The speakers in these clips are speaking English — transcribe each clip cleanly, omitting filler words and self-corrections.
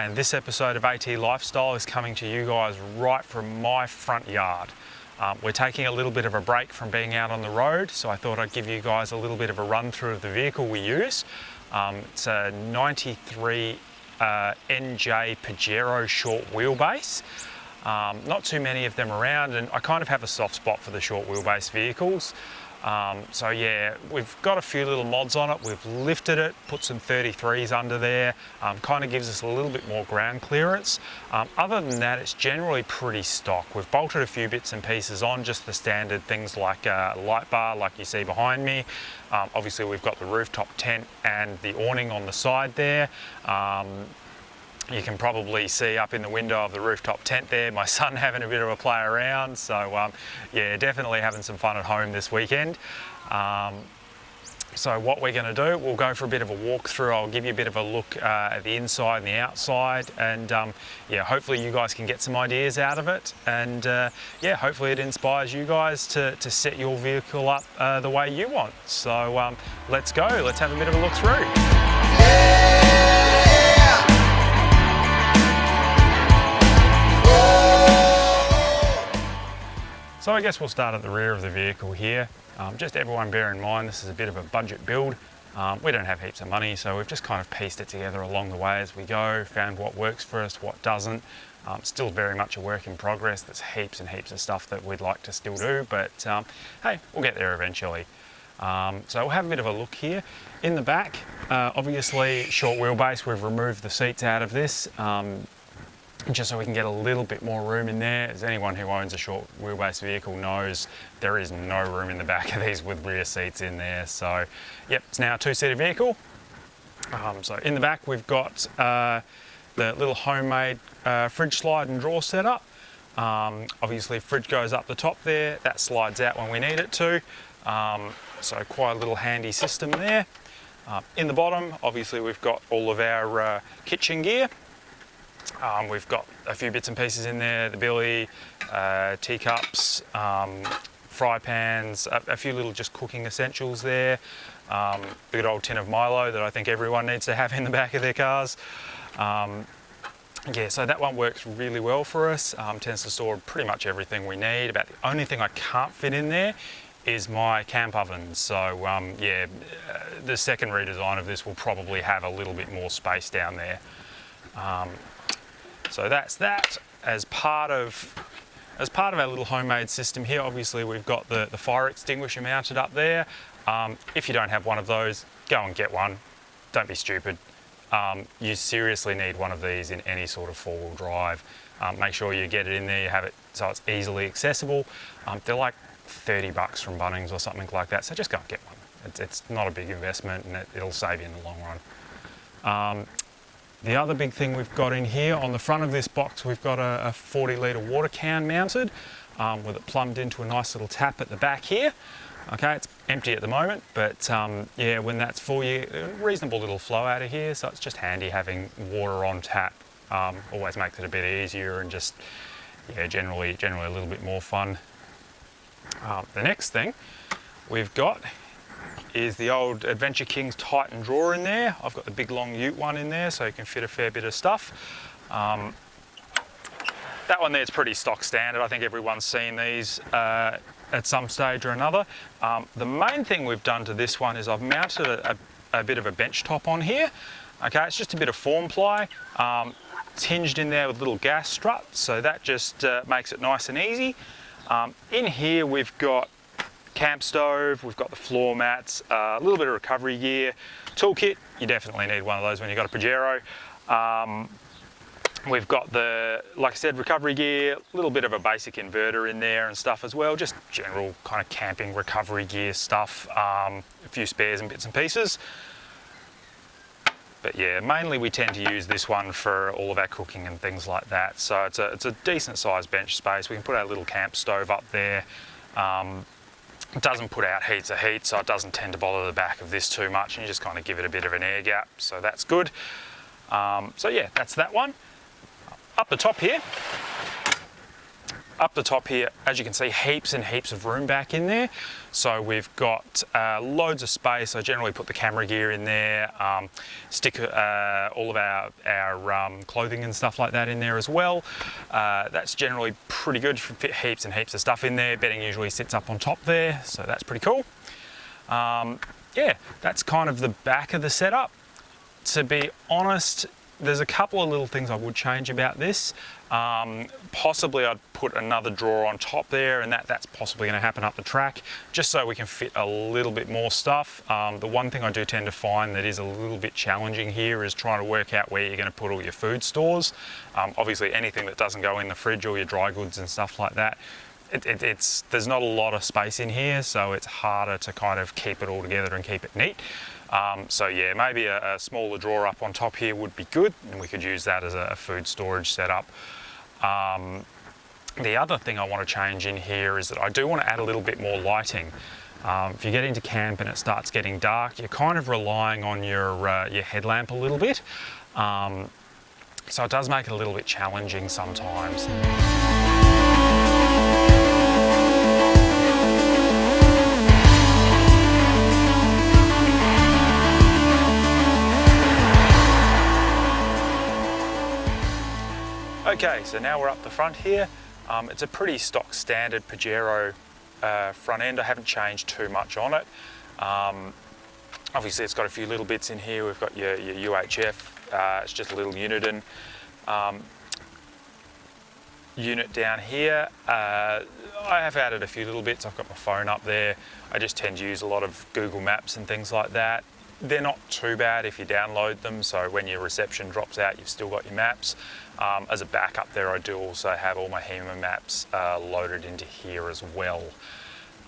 and this episode of AT Lifestyle is coming to you guys right from my front yard. We're taking a little bit of a break from being out on the road, so I thought I'd give you guys a little bit of a run through of the vehicle we use. It's a 93 NJ Pajero short wheelbase. Not too many of them around, and I kind of have a soft spot for the short wheelbase vehicles. So yeah, we've got a few little mods on it. We've lifted it, put some 33s under there, kind of gives us a little bit more ground clearance. Other than that, it's generally pretty stock. We've bolted a few bits and pieces on, just the standard things like a light bar like you see behind me. Obviously we've got the rooftop tent and the awning on the side there. You can probably see up in the window of the rooftop tent there, my son having a bit of a play around. So yeah, definitely having some fun at home this weekend. So what we're going to do, we'll go for a bit of a walk through. I'll give you a bit of a look at the inside and the outside, and yeah, hopefully you guys can get some ideas out of it, and yeah, hopefully it inspires you guys to set your vehicle up the way you want. So let's go, let's have a bit of a look through. So I guess we'll start at the rear of the vehicle here. Just everyone bear in mind, this is a bit of a budget build. We don't have heaps of money, so we've just kind of pieced it together along the way as we go, found what works for us, what doesn't. Still very much a work in progress. There's heaps and heaps of stuff that we'd like to still do, but hey, we'll get there eventually. So we'll have a bit of a look here. In the back, obviously short wheelbase, we've removed the seats out of this. Just so we can get a little bit more room in there. As anyone who owns a short wheelbase vehicle knows, there is no room in the back of these with rear seats in there. So yep, it's now a two-seater vehicle. So in the back we've got the little homemade fridge slide and drawer setup. Obviously fridge goes up the top there, that slides out when we need it to. So quite a little handy system there. In the bottom, obviously we've got all of our kitchen gear. We've got a few bits and pieces in there, the billy, teacups, fry pans, a few little just cooking essentials there. The good old tin of Milo that I think everyone needs to have in the back of their cars. Yeah, so that one works really well for us. Tends to store pretty much everything we need. About the only thing I can't fit in there is my camp oven. So yeah, the second redesign of this will probably have a little bit more space down there. So that's that. As part of our little homemade system here, obviously we've got the fire extinguisher mounted up there. If you don't have one of those, go and get one. Don't be stupid. You seriously need one of these in any sort of four-wheel drive. Make sure you get it in there, you have it so it's easily accessible. They're like 30 bucks from Bunnings or something like that, so just go and get one. It's not a big investment, and it'll save you in the long run. The other big thing we've got in here, on the front of this box, we've got a 40 litre water can mounted with it plumbed into a nice little tap at the back here. Okay, it's empty at the moment, but yeah, when that's full, a reasonable little flow out of here, so it's just handy having water on tap. Always makes it a bit easier and just, yeah, generally a little bit more fun. The next thing we've got is the old Adventure Kings Titan drawer in there. I've got the big long ute one in there, so you can fit a fair bit of stuff. That one there's pretty stock standard. I think everyone's seen these at some stage or another. The main thing we've done to this one is I've mounted a bit of a bench top on here. Okay, it's just a bit of form ply. It's hinged in there with little gas struts, so that just makes it nice and easy. In here we've got camp stove, we've got the floor mats, a little bit of recovery gear, toolkit. You definitely need one of those when you've got a Pajero. We've got the, like I said, recovery gear, a little bit of a basic inverter in there and stuff as well, just general kind of camping recovery gear stuff, a few spares and bits and pieces. But yeah, mainly we tend to use this one for all of our cooking and things like that. So it's a decent sized bench space. We can put our little camp stove up there. It doesn't put out heaps of heat, so it doesn't tend to bother the back of this too much, and you just kind of give it a bit of an air gap, so that's good. So yeah, that's that one. Up the top here, up the top here, as you can see, heaps and heaps of room back in there. So we've got loads of space. I generally put the camera gear in there, stick all of our clothing and stuff like that in there as well. That's generally pretty good. You can fit heaps and heaps of stuff in there. Bedding usually sits up on top there, so that's pretty cool. Yeah, that's kind of the back of the setup. To be honest, there's a couple of little things I would change about this. Possibly I'd put another drawer on top there, and that's possibly going to happen up the track, just so we can fit a little bit more stuff. The one thing I do tend to find that is a little bit challenging here is trying to work out where you're going to put all your food stores. Obviously anything that doesn't go in the fridge, or your dry goods and stuff like that, there's not a lot of space in here, so it's harder to kind of keep it all together and keep it neat. So yeah, maybe a smaller drawer up on top here would be good, and we could use that as a food storage setup. The other thing I want to change in here is that I do want to add a little bit more lighting. If you get into camp and it starts getting dark, you're kind of relying on your headlamp a little bit. So it does make it a little bit challenging sometimes. Okay, so now we're up the front here. It's a pretty stock standard Pajero front end. I haven't changed too much on it. Obviously it's got a few little bits in here. We've got your UHF, it's just a little Uniden unit down here. I have added a few little bits. I've got my phone up there. I just tend to use a lot of Google Maps and things like that. They're not too bad if you download them, so when your reception drops out, you've still got your maps. As a backup there, I do also have all my HEMA maps loaded into here as well.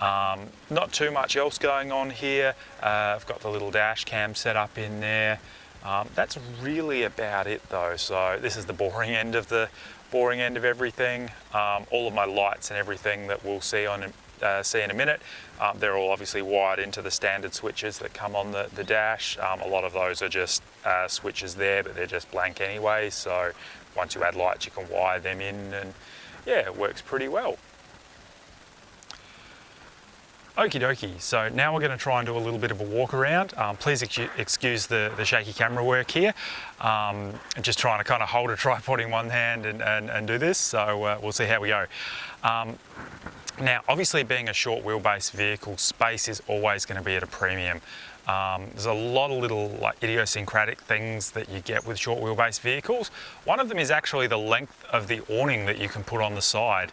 Not too much else going on here. I've got the little dash cam set up in there. That's really about it though. So this is the boring end of everything. All of my lights and everything that we'll see in a minute, they're all obviously wired into the standard switches that come on the dash. A lot of those are just switches there, but they're just blank anyway, so once you add lights you can wire them in, and yeah, it works pretty well. Okie dokie, so now we're going to try and do a little bit of a walk around. Please excuse the shaky camera work here. Just trying to kind of hold a tripod in one hand and do this, so we'll see how we go. Now, obviously being a short wheelbase vehicle, space is always going to be at a premium. There's a lot of little like idiosyncratic things that you get with short wheelbase vehicles. One of them is actually the length of the awning that you can put on the side.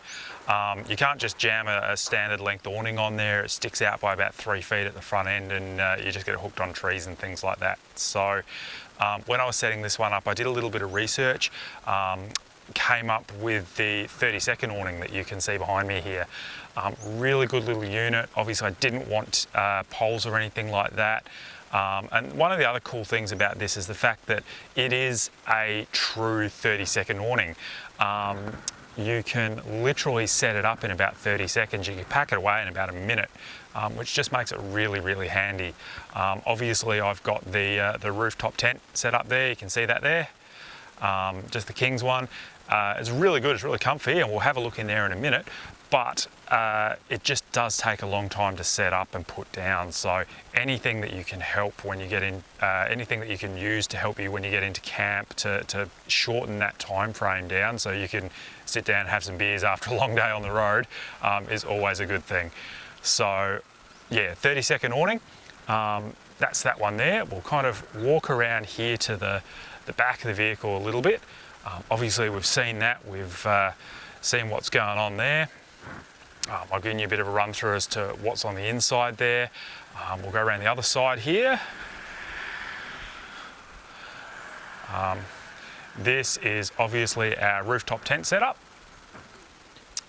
You can't just jam a standard length awning on there. It sticks out by about 3 feet at the front end, and you just get it hooked on trees and things like that. So when I was setting this one up, I did a little bit of research. Came up with the 30-second awning that you can see behind me here. Really good little unit. Obviously I didn't want poles or anything like that. And one of the other cool things about this is the fact that it is a true 30-second awning. You can literally set it up in about 30 seconds. You can pack it away in about a minute, which just makes it really, really handy. Obviously I've got the rooftop tent set up there. You can see that there. Just the King's one. It's really good, it's really comfy, and we'll have a look in there in a minute, but it just does take a long time to set up and put down. So anything that you can help when you get in, anything that you can use to help you when you get into camp to shorten that time frame down so you can sit down and have some beers after a long day on the road is always a good thing. So yeah, 30-second awning, that's that one there. We'll kind of walk around here to the back of the vehicle a little bit. Obviously we've seen that, we've seen what's going on there. I'll give you a bit of a run through as to what's on the inside there. We'll go around the other side here. This is obviously our rooftop tent setup.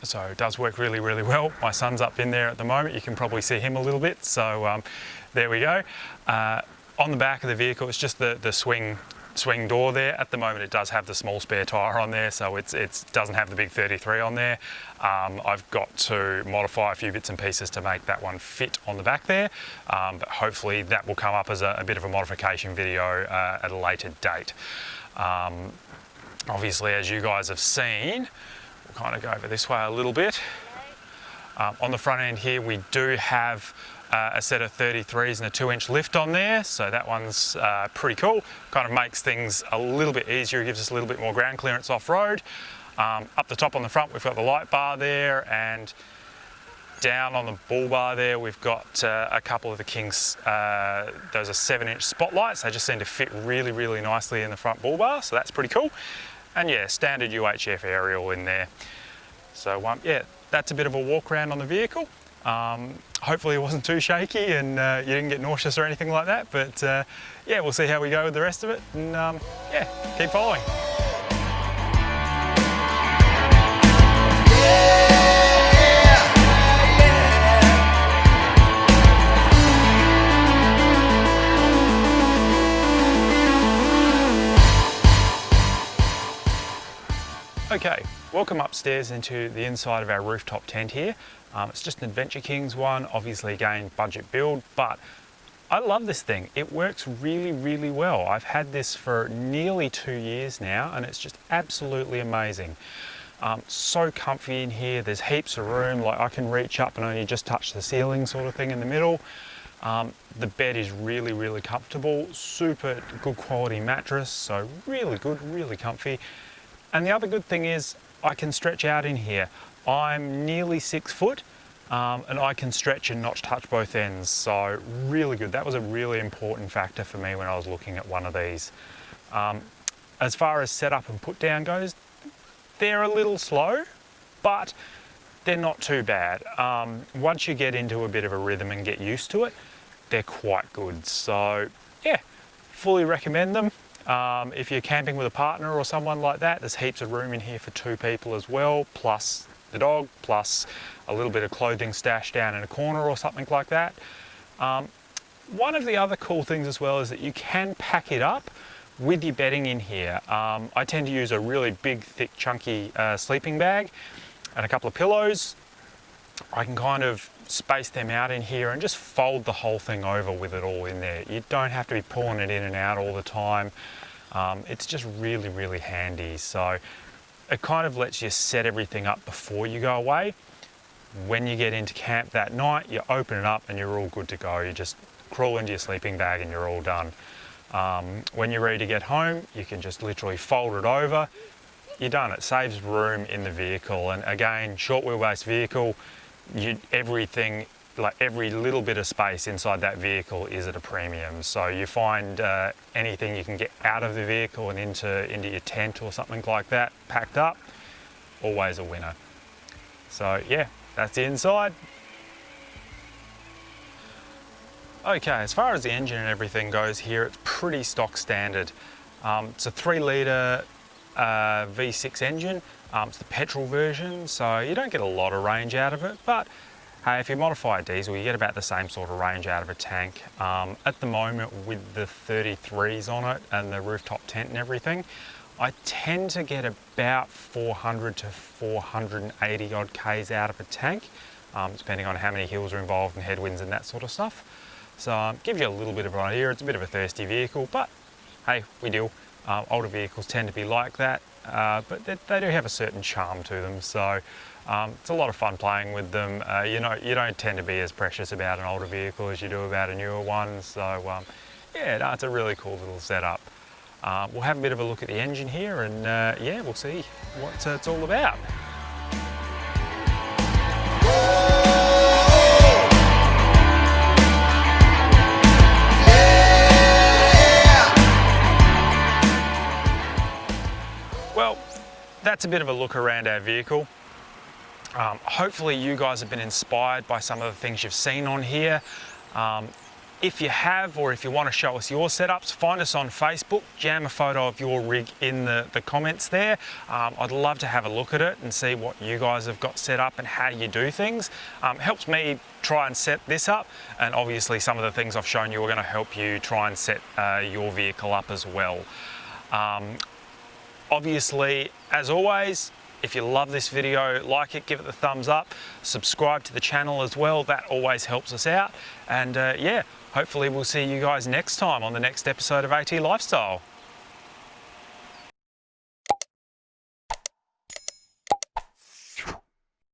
So it does work really, really well. My son's up in there at the moment. You can probably see him a little bit. So there we go. On the back of the vehicle, it's just the swing door there. At the moment it does have the small spare tyre on there, so it doesn't have the big 33 on there. I've got to modify a few bits and pieces to make that one fit on the back there, but hopefully that will come up as a bit of a modification video at a later date. Obviously, as you guys have seen, kind of go over this way a little bit. On the front end here, we do have a set of 33s and a 2-inch lift on there, so that one's pretty cool. Kind of makes things a little bit easier, gives us a little bit more ground clearance off-road. Up the top on the front, we've got the light bar there, and down on the bull bar there, we've got a couple of the King's, those are 7-inch spotlights. They just seem to fit really, really nicely in the front bull bar, so that's pretty cool. And yeah, standard UHF aerial in there. So yeah, that's a bit of a walk around on the vehicle. Hopefully it wasn't too shaky and you didn't get nauseous or anything like that, but yeah, we'll see how we go with the rest of it, and yeah, keep following. Okay, welcome upstairs into the inside of our rooftop tent here. It's just an Adventure Kings one, obviously again budget build, but I love this thing. It works really, really well. I've had this for nearly 2 years now, and it's just absolutely amazing. So comfy in here, there's heaps of room, like I can reach up and only just touch the ceiling sort of thing in the middle. The bed is really, really comfortable, super good quality mattress, so really good, really comfy. And the other good thing is I can stretch out in here. I'm nearly 6 foot and I can stretch and not touch both ends. So really good. That was a really important factor for me when I was looking at one of these. As far as setup and put down goes, they're a little slow, but they're not too bad. Once you get into a bit of a rhythm and get used to it, they're quite good. So yeah, fully recommend them. If you're camping with a partner or someone like that, there's heaps of room in here for 2 people as well, plus the dog, plus a little bit of clothing stashed down in a corner or something like that. One of the other cool things as well is that you can pack it up with your bedding in here. I tend to use a really big, thick, chunky sleeping bag and a couple of pillows. I can kind of space them out in here and just fold the whole thing over with it all in there. You don't have to be pulling it in and out all the time. It's just really, really handy. So it kind of lets you set everything up before you go away. When you get into camp that night, you open it up and you're all good to go. You just crawl into your sleeping bag and you're all done. When you're ready to get home, you can just literally fold it over. You're done. It saves room in the vehicle. And again, short wheelbase vehicle, everything, like every little bit of space inside that vehicle is at a premium. So you find anything you can get out of the vehicle and into your tent or something like that packed up, always a winner. So yeah, that's the inside. Okay, as far as the engine and everything goes here, it's pretty stock standard. It's a 3-litre V6 engine. It's the petrol version, so you don't get a lot of range out of it, but hey, if you modify a diesel, you get about the same sort of range out of a tank. At the moment, with the 33s on it and the rooftop tent and everything, I tend to get about 400 to 480 odd Ks out of a tank, depending on how many hills are involved and headwinds and that sort of stuff. So gives you a little bit of an idea. It's a bit of a thirsty vehicle, but hey, we deal. Older vehicles tend to be like that, but they do have a certain charm to them. So it's a lot of fun playing with them. You don't tend to be as precious about an older vehicle as you do about a newer one. So yeah, no, it's a really cool little setup. We'll have a bit of a look at the engine here, and yeah, we'll see what it's all about. Well, that's a bit of a look around our vehicle. Hopefully you guys have been inspired by some of the things you've seen on here. If you have, or if you want to show us your setups, find us on Facebook, jam a photo of your rig in the comments there. I'd love to have a look at it and see what you guys have got set up and how you do things. Helps me try and set this up, and obviously some of the things I've shown you are going to help you try and set your vehicle up as well. Obviously, as always, if you love this video, like it, give it the thumbs up, subscribe to the channel as well. That always helps us out. And yeah, hopefully we'll see you guys next time on the next episode of AT Lifestyle.